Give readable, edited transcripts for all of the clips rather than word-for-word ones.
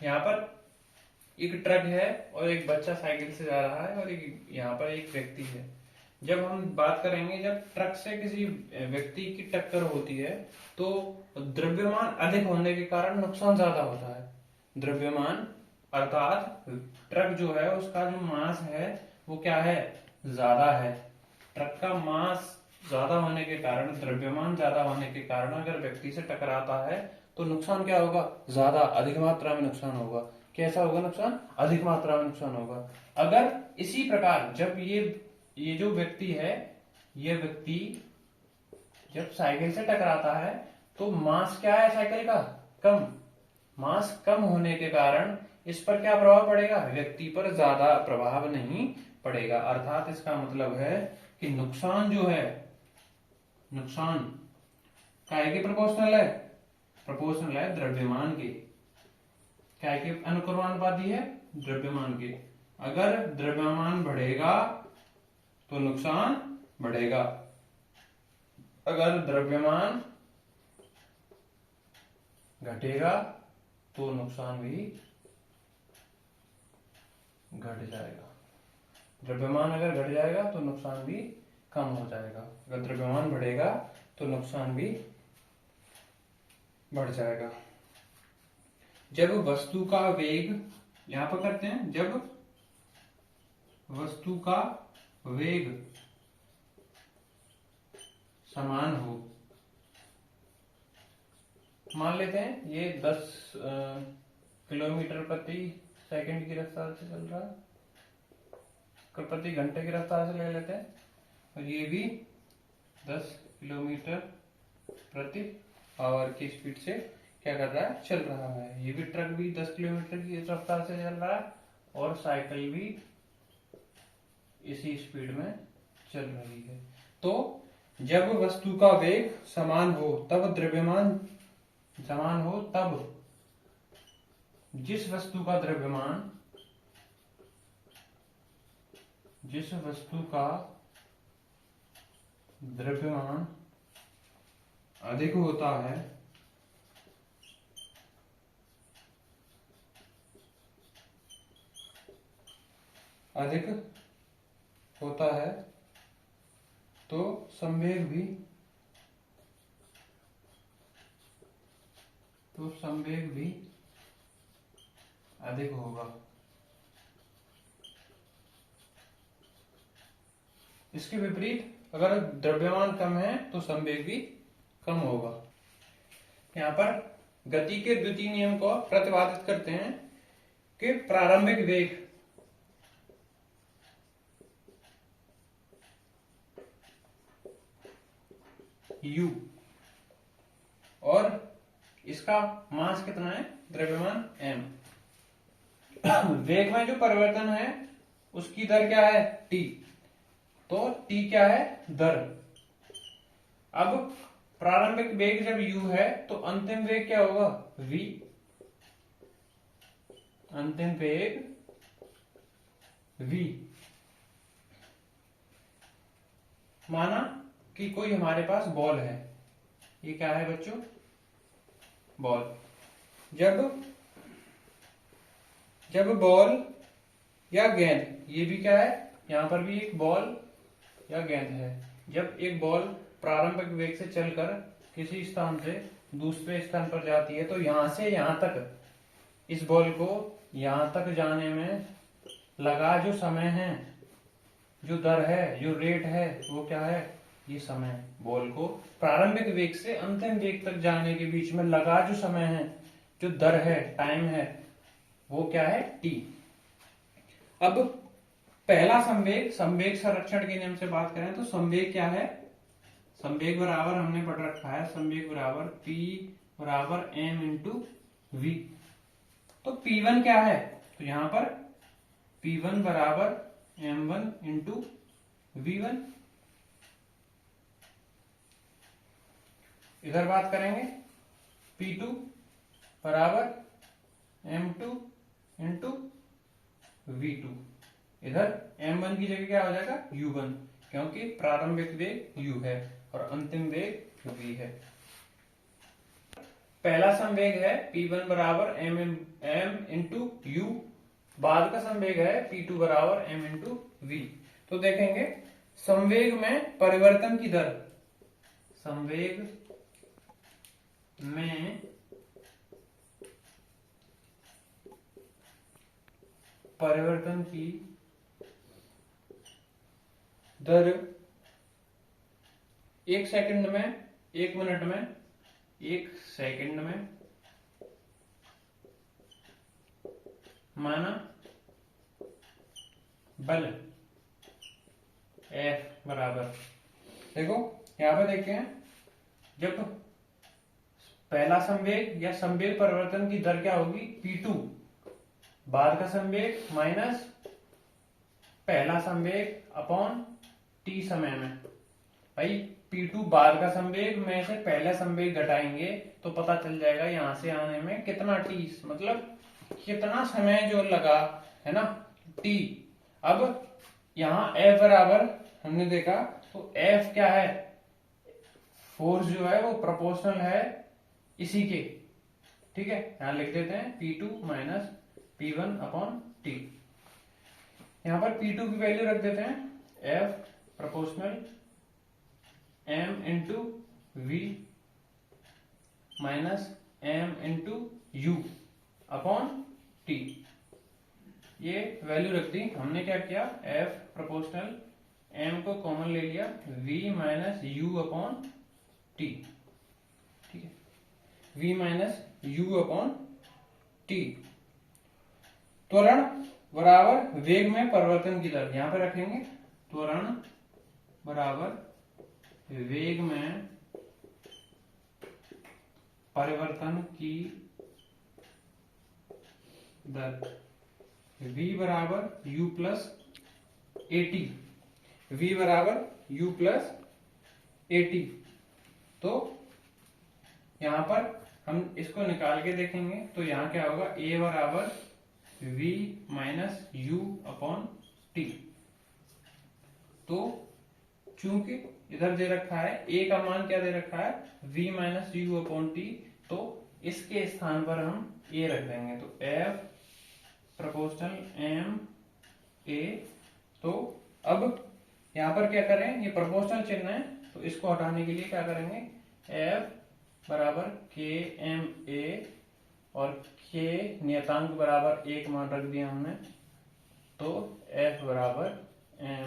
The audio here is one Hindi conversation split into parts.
यहाँ पर एक ट्रक है और एक बच्चा साइकिल से जा रहा है और एक यहाँ पर एक व्यक्ति है। जब हम बात करेंगे, जब ट्रक से किसी व्यक्ति की टक्कर होती है तो द्रव्यमान अधिक होने के कारण नुकसान ज्यादा होता है। द्रव्यमान अर्थात ट्रक जो है उसका जो मास है वो क्या है, ज्यादा है। ट्रक का मास ज्यादा होने के कारण, द्रव्यमान ज्यादा होने के कारण अगर व्यक्ति से टकराता है तो नुकसान क्या होगा, ज्यादा अधिक मात्रा में नुकसान होगा। कैसा होगा नुकसान, अधिक मात्रा में नुकसान होगा। अगर इसी प्रकार जब ये जो व्यक्ति है, ये व्यक्ति जब साइकिल से टकराता है तो मास क्या है साइकिल का, कम। मास कम होने के कारण इस पर क्या प्रभाव पड़ेगा, व्यक्ति पर ज्यादा प्रभाव नहीं पड़ेगा। अर्थात इसका मतलब है कि नुकसान जो है, नुकसान काय के प्रोपोर्शनल है, प्रोपोर्शनल है द्रव्यमान के। काय के अनुक्रमानुपाती है, द्रव्यमान के। अगर द्रव्यमान बढ़ेगा तो नुकसान बढ़ेगा, अगर द्रव्यमान घटेगा तो नुकसान भी घट जाएगा। द्रव्यमान अगर घट जाएगा तो नुकसान भी कम हो जाएगा, अगर द्रव्यमान बढ़ेगा तो नुकसान भी बढ़ जाएगा। जब वस्तु का वेग, यहां पर करते हैं, जब वस्तु का वेग समान हो, मान लेते हैं ये 10 किलोमीटर प्रति सेकंड की रफ्तार से चल रहा है, प्रति घंटे की रफ्तार से ले लेते हैं, और ये भी 10 किलोमीटर प्रति आवर की स्पीड से क्या कर रहा है, चल रहा है। ये भी ट्रक भी 10 किलोमीटर की रफ्तार से चल रहा है और साइकिल भी इसी स्पीड में चल रही है। तो जब वस्तु का वेग समान हो तब द्रव्यमान समान हो, तब जिस वस्तु का द्रव्यमान, जिस वस्तु का द्रव्यमान अधिक होता है, अधिक होता है तो संवेग भी, तो संवेग भी अधिक होगा। इसके विपरीत अगर द्रव्यमान कम है तो संवेग भी कम होगा। यहाँ पर गति के द्वितीय नियम को प्रतिपादित करते हैं कि प्रारंभिक वेग u और इसका मास कितना है, द्रव्यमान m। वेग में जो परिवर्तन है उसकी दर क्या है, t। तो t क्या है, दर। अब प्रारंभिक वेग जब u है तो अंतिम वेग क्या होगा, v। अंतिम वेग v। माना कि कोई हमारे पास बॉल है, ये क्या है बच्चों, बॉल। जब बॉल या गेंद, ये भी क्या है, यहां पर भी एक बॉल या गेंद है। जब एक बॉल प्रारंभिक वेग से चलकर किसी स्थान से दूसरे स्थान पर जाती है तो यहां से यहां तक, इस बॉल को यहां तक जाने में लगा जो समय है, जो दर है, जो रेट है, वो क्या है, ये समय। बॉल को प्रारंभिक वेग से अंतिम वेग तक जाने के बीच में लगा जो समय है, जो दर है, टाइम है, वो क्या है, t। अब पहला संवेग, संवेग संरक्षण के नियम से बात करें तो संवेग क्या है, संवेग बराबर हमने पढ़ रखा है, संवेग बराबर p बराबर m इंटू v। तो p1 क्या है, तो यहां पर p1 बराबर m1 इंटू v1। इधर बात करेंगे P2 बराबर M2 इंटू V2। इधर M1 की जगह क्या हो जाएगा, U1, क्योंकि प्रारंभिक वेग U है और अंतिम वेग V है। पहला संवेग है P1 बराबर m इंटू यू, बाद का संवेग है P2 बराबर m इंटू वी। तो देखेंगे संवेग में परिवर्तन की दर, संवेग में परिवर्तन की दर 1 सेकंड में, 1 मिनट में, 1 सेकंड में माना बल F बराबर, देखो यहां पे देखते हैं, जब पहला संवेग या संवेग परिवर्तन की दर क्या होगी P2, बाद का संवेग माइनस पहला संवेग अपॉन t समय में। भाई P2 बाद का संवेग में से पहला संवेग घटाएंगे तो पता चल जाएगा यहां से आने में कितना t, मतलब कितना समय जो लगा है ना t। अब यहाँ F बराबर हमने देखा, तो F क्या है, फोर्स जो है वो प्रोपोर्शनल है इसी के, ठीक है। यहां लिख देते हैं P2 minus P1 upon T। यहां पर P2 की वैल्यू रख देते हैं F proportional M into V minus M into U upon T। ये वैल्यू रख दी हमने। क्या किया, F प्रोपोर्शनल M को कॉमन ले लिया, V minus U upon T, ठीक है, V minus U upon T। त्वरण बराबर वेग में परिवर्तन की दर, यहां पे रखेंगे त्वरण बराबर वेग में परिवर्तन की दर, v बराबर u प्लस एटी, v बराबर u प्लस एटी। तो यहां पर हम इसको निकाल के देखेंगे तो यहां क्या होगा, a बराबर v minus u upon T. तो चूंकि इधर दे रखा है a का मान क्या दे रखा है, v minus u upon T, तो इसके स्थान पर हम a रख देंगे। तो f प्रोपोर्शनल m a। तो अब यहां पर क्या करें, ये प्रोपोर्शनल चिन्ह है तो इसको हटाने के लिए क्या करेंगे, f बराबर k m a और k नियतांक बराबर 1 मान रख दिया हमने, तो f बराबर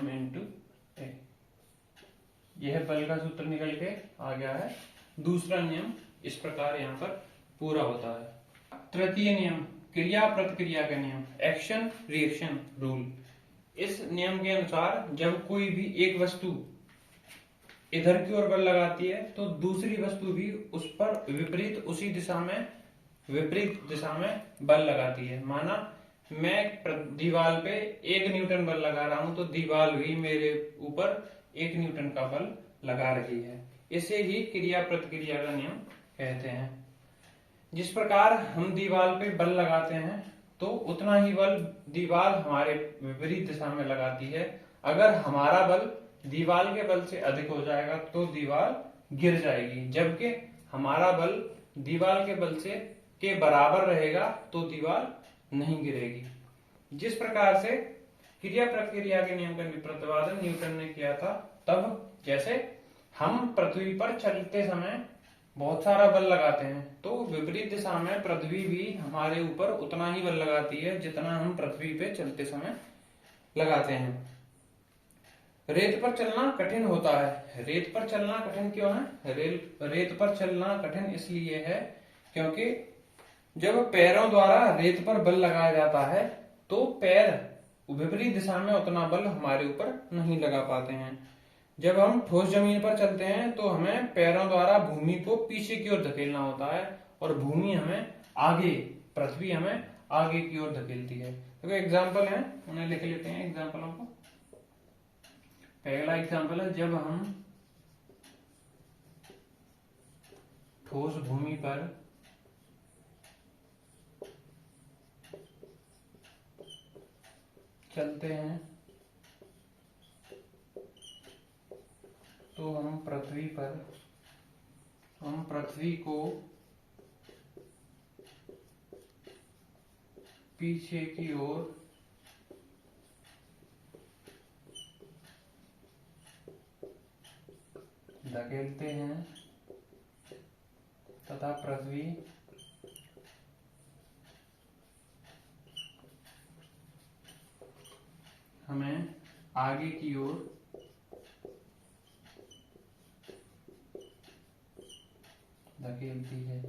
m इंटू ए। यह बल का सूत्र निकल के आ गया है। दूसरा नियम इस प्रकार यहाँ पर पूरा होता है। तृतीय नियम, क्रिया प्रतिक्रिया का नियम, एक्शन रिएक्शन रूल। इस नियम के अनुसार जब कोई भी एक वस्तु इधर की ओर बल लगाती है तो दूसरी वस्तु भी उस पर विपरीत उसी दिशा में, विपरीत दिशा में बल लगाती है। माना मैं दीवार पे 1 न्यूटन बल लगा रहा हूं तो दीवार भी मेरे ऊपर 1 न्यूटन का बल लगा रही है। इसे ही क्रिया प्रतिक्रिया का नियम कहते हैं। जिस प्रकार हम दीवार पे बल लगाते हैं तो उतना ही बल दीवार हमारे विपरीत दिशा में लगाती है। अगर हमारा बल दीवार के बल से अधिक हो जाएगा तो दीवार गिर जाएगी, जबकि हमारा बल दीवार के बल से के बराबर रहेगा तो दीवार नहीं गिरेगी। जिस प्रकार से क्रिया प्रतिक्रिया के नियम का प्रतिपादन न्यूटन ने किया था, तब जैसे हम पृथ्वी पर चलते समय बहुत सारा बल लगाते हैं तो विपरीत दिशा में पृथ्वी भी हमारे ऊपर उतना ही बल लगाती है जितना हम पृथ्वी पे चलते समय लगाते हैं। रेत पर चलना कठिन होता है। रेत पर चलना कठिन क्यों है? रेत पर चलना कठिन इसलिए है क्योंकि जब पैरों द्वारा रेत पर बल लगाया जाता है तो पैर विपरीत दिशा में उतना बल हमारे ऊपर नहीं लगा पाते हैं। जब हम ठोस जमीन पर चलते हैं तो हमें पैरों द्वारा भूमि को पीछे की ओर धकेलना होता है और भूमि हमें आगे, पृथ्वी हमें आगे की ओर धकेलती है। तो एग्जाम्पल है, उन्हें लिख लेते हैं एग्जाम्पलों को। पहला एग्जाम्पल है, जब हम ठोस भूमि पर चलते हैं तो हम पृथ्वी को पीछे की ओर धकेलते हैं तथा पृथ्वी हमें आगे की ओर धकेलती है।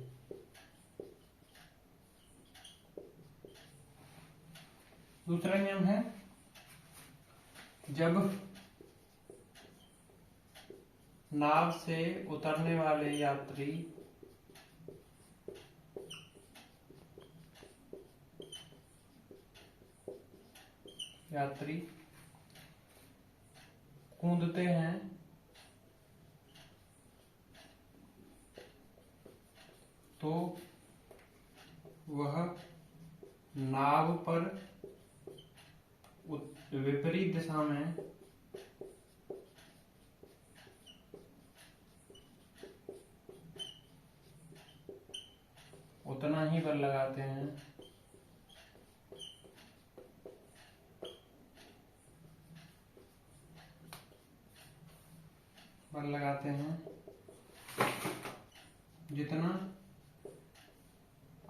दूसरा नियम है, जब नाव से उतरने वाले यात्री कूदते हैं तो वह नाव पर विपरीत दिशा में उतना ही बल लगाते हैं जितना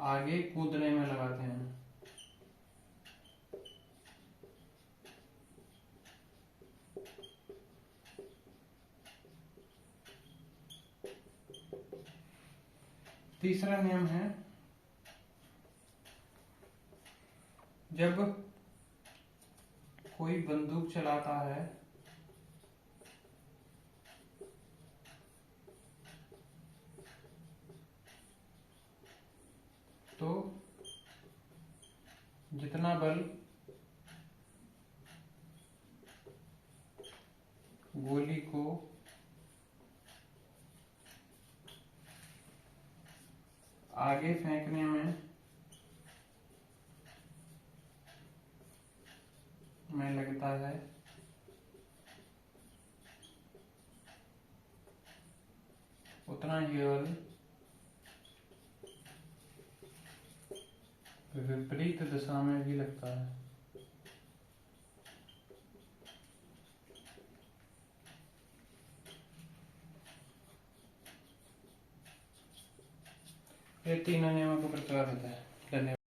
आगे कूदने में लगाते हैं। तीसरा नियम है, जब कोई बंदूक चलाता है तो जितना बल गोली को आगे फेंकने में लगता है, उतना ही बल विपरीत दिशा में भी लगता है। ये तीनों नियमों का प्रकार होता है। धन्यवाद।